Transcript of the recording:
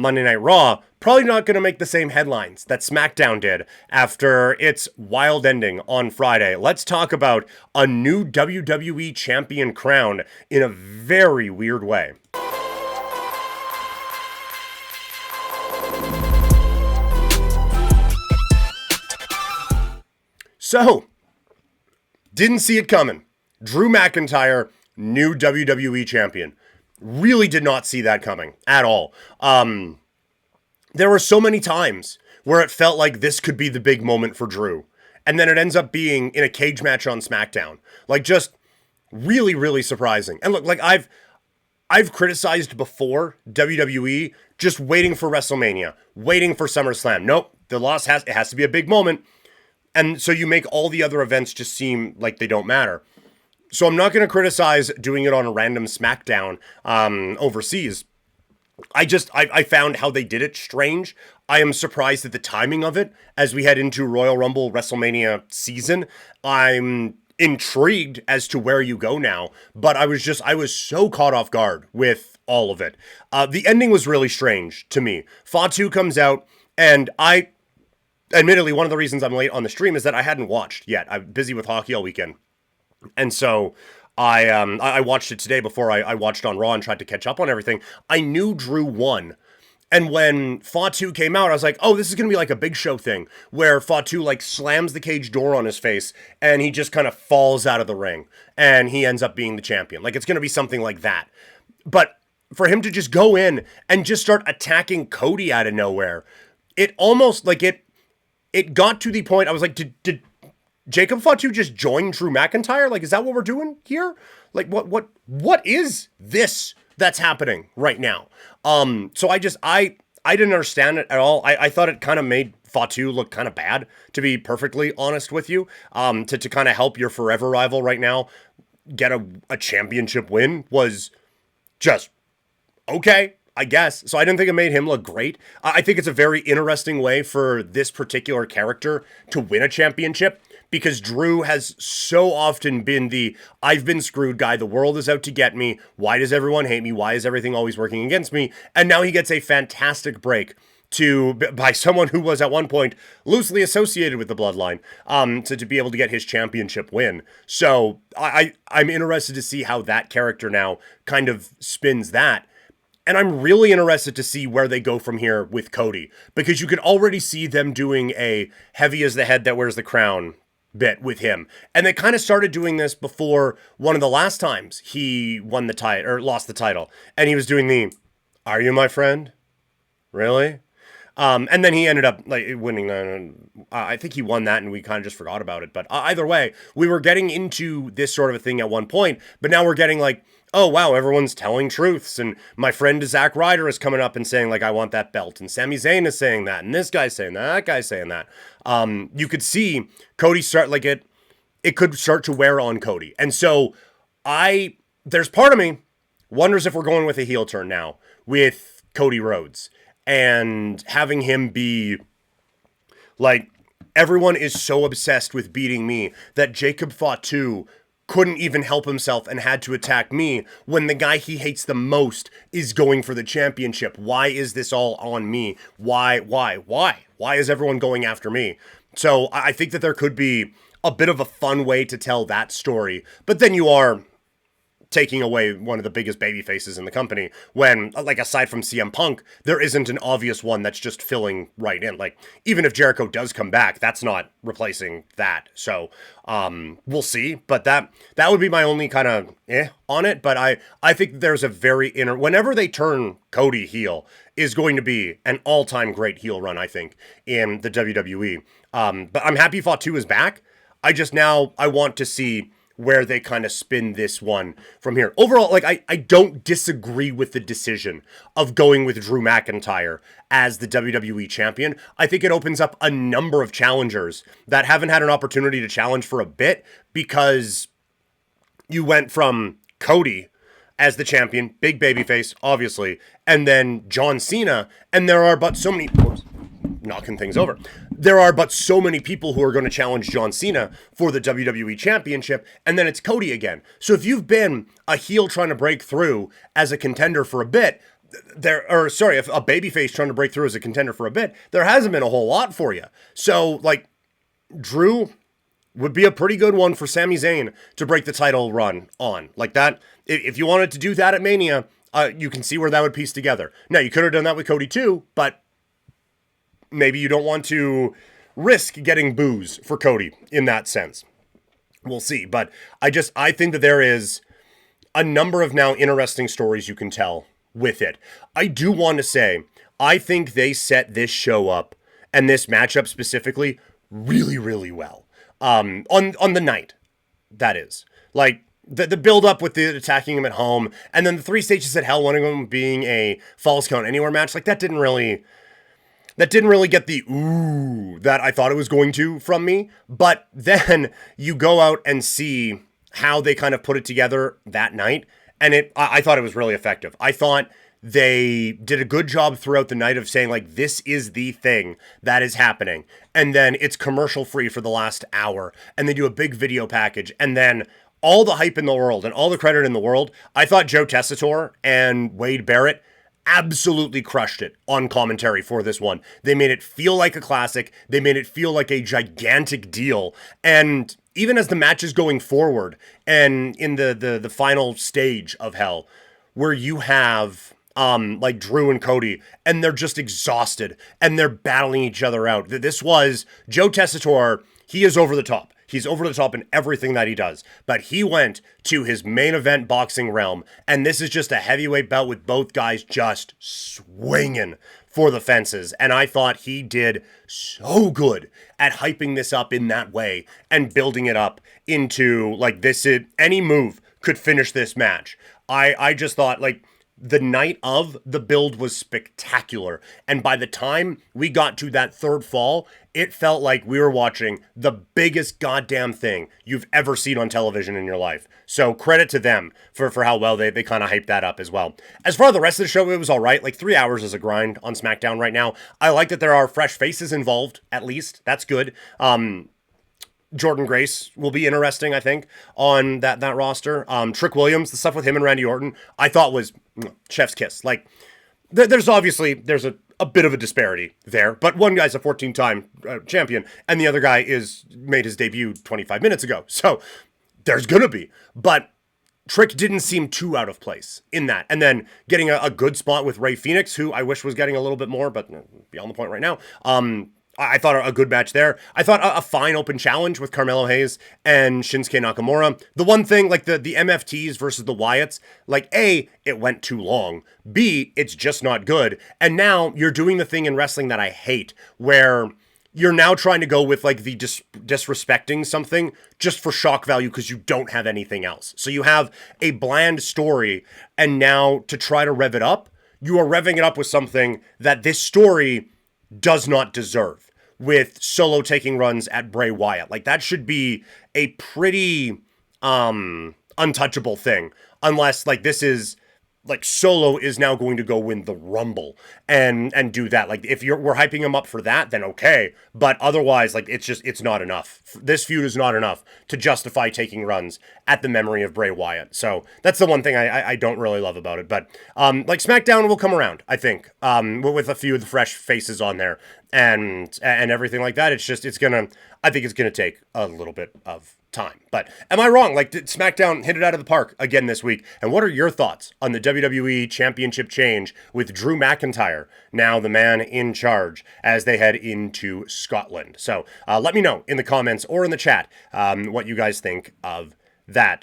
Monday Night Raw, probably not going to make the same headlines that SmackDown did after its wild ending on Friday. Let's talk about a new WWE Champion crowned in a very weird way. So, didn't see it coming. Drew McIntyre, new WWE Champion. Really did not see that coming at all. There were so many times where it felt like this could be the big moment for Drew. And then it ends up being in a cage match on SmackDown. Like, just really, really surprising. And look, like I've criticized before WWE just waiting for WrestleMania, waiting for SummerSlam. Nope, the loss has to be a big moment. And so you make all the other events just seem like they don't matter. So I'm not going to criticize doing it on a random SmackDown overseas. I found how they did it strange. I am surprised at the timing of it as we head into Royal Rumble WrestleMania season. I'm intrigued as to where you go now, but I was so caught off guard with all of it. The ending was really strange to me. Fatu comes out, and admittedly, one of the reasons I'm late on the stream is that I hadn't watched yet. I'm busy with hockey all weekend. And so I watched it today before I watched on Raw and tried to catch up on everything. I knew Drew won. And when Fatu came out, I was like, oh, this is going to be like a Big Show thing where Fatu like slams the cage door on his face and he just kind of falls out of the ring and he ends up being the champion. Like, it's going to be something like that. But for him to just go in and just start attacking Cody out of nowhere, it almost like it got to the point I was like, did Jacob Fatu just join Drew McIntyre? Like, is that what we're doing here? Like, what is this that's happening right now? So I didn't understand it at all. I thought it kind of made Fatu look kind of bad, to be perfectly honest with you. To kind of help your forever rival right now get a championship win was just okay, I guess. So I didn't think it made him look great. I think it's a very interesting way for this particular character to win a championship, because Drew has so often been the I've been screwed guy. The world is out to get me. Why does everyone hate me? Why is everything always working against me? And now he gets a fantastic break by someone who was at one point loosely associated with the bloodline, to be able to get his championship win. So I'm interested to see how that character now kind of spins that. And I'm really interested to see where they go from here with Cody, because you could already see them doing a heavy as the head that wears the crown bit with him. And they kind of started doing this before one of the last times he won the title or lost the title. And he was doing the, "Are you my friend? Really?" And then he ended up like winning. I think he won that and we kind of just forgot about it. But either way, we were getting into this sort of a thing at one point, but now we're getting like, oh, wow, everyone's telling truths. And my friend Zack Ryder is coming up and saying, like, I want that belt. And Sami Zayn is saying that. And this guy's saying that guy's saying that. You could see Cody start, like, it could start to wear on Cody. And so there's part of me wonders if we're going with a heel turn now with Cody Rhodes and having him be, like, everyone is so obsessed with beating me that Jacob Fatu couldn't even help himself and had to attack me when the guy he hates the most is going for the championship. Why is this all on me? Why is everyone going after me? So I think that there could be a bit of a fun way to tell that story, but then you are taking away one of the biggest baby faces in the company when, like, aside from CM Punk, there isn't an obvious one that's just filling right in. Like, even if Jericho does come back, that's not replacing that. So, we'll see. But that would be my only kind of on it. But I think there's a very whenever they turn Cody heel is going to be an all-time great heel run, I think, in the WWE. But I'm happy Fatu is back. I want to see where they kind of spin this one from here. Overall, like, I don't disagree with the decision of going with Drew McIntyre as the WWE champion. I think it opens up a number of challengers that haven't had an opportunity to challenge for a bit, because you went from Cody as the champion, big babyface, obviously, and then John Cena, and there are but so many... knocking things over. There are but so many people who are going to challenge John Cena for the WWE Championship, and then it's Cody again. So if you've been a heel trying to break through as a contender for a bit, if a babyface trying to break through as a contender for a bit, there hasn't been a whole lot for you. So, like, Drew would be a pretty good one for Sami Zayn to break the title run on. Like that, if you wanted to do that at Mania, you can see where that would piece together. Now, you could have done that with Cody too, but maybe you don't want to risk getting boos for Cody in that sense. We'll see. But I think that there is a number of now interesting stories you can tell with it. I do want to say, I think they set this show up and this matchup specifically really, really well. On the night, that is. Like, the build-up with the attacking him at home, and then the 3 stages at Hell, one of them being a Falls Count Anywhere match, like, that didn't really get the ooh that I thought it was going to from me. But then you go out and see how they kind of put it together that night, and I thought it was really effective. I thought they did a good job throughout the night of saying, like, this is the thing that is happening. And then it's commercial free for the last hour. And they do a big video package. And then all the hype in the world and all the credit in the world. I thought Joe Tessitore and Wade Barrett absolutely crushed it on commentary for this one. They made it feel like a classic. They made it feel like a gigantic deal. And even as the match is going forward and in the final stage of Hell, where you have like Drew and Cody, and they're just exhausted, and they're battling each other out. This was Joe Tessitore. He is over the top. He's over the top in everything that he does. But he went to his main event boxing realm, and this is just a heavyweight bout with both guys just swinging for the fences. And I thought he did so good at hyping this up in that way and building it up into, like, any move could finish this match. I just thought, like, the night of the build was spectacular. And by the time we got to that third fall, it felt like we were watching the biggest goddamn thing you've ever seen on television in your life. So credit to them for how well they kind of hyped that up as well. As far as the rest of the show, it was all right. Like, 3 hours is a grind on SmackDown right now. I like that there are fresh faces involved, at least. That's good. Jordan Grace will be interesting, I think, on that roster. Trick Williams, the stuff with him and Randy Orton, I thought was chef's kiss. Like, there's a bit of a disparity there, but one guy's a 14-time champion, and the other guy made his debut 25 minutes ago. So there's gonna be, but Trick didn't seem too out of place in that. And then getting a good spot with Rey Fenix, who I wish was getting a little bit more, but beyond the point right now. I thought a good match there. I thought a fine open challenge with Carmelo Hayes and Shinsuke Nakamura. The one thing, like the MFTs versus the Wyatts, like, A, it went too long. B, it's just not good. And now you're doing the thing in wrestling that I hate, where you're now trying to go with, like, the disrespecting something just for shock value because you don't have anything else. So you have a bland story, and now to try to rev it up, you are revving it up with something that this story does not deserve, with Solo taking runs at Bray Wyatt. Like, that should be a pretty untouchable thing, unless, like, this is, like, Solo is now going to go win the Rumble and do that. Like, if we're hyping him up for that, then okay. But otherwise, like, it's not enough. This feud is not enough to justify taking runs at the memory of Bray Wyatt. So that's the one thing I don't really love about it. But like, SmackDown will come around, I think, with a few of the fresh faces on there and everything like that. I think it's gonna take a little bit of time. But am I wrong? Like, did SmackDown hit it out of the park again this week? And what are your thoughts on the WWE Championship change with Drew McIntyre, now the man in charge, as they head into Scotland? So let me know in the comments or in the chat what you guys think of that.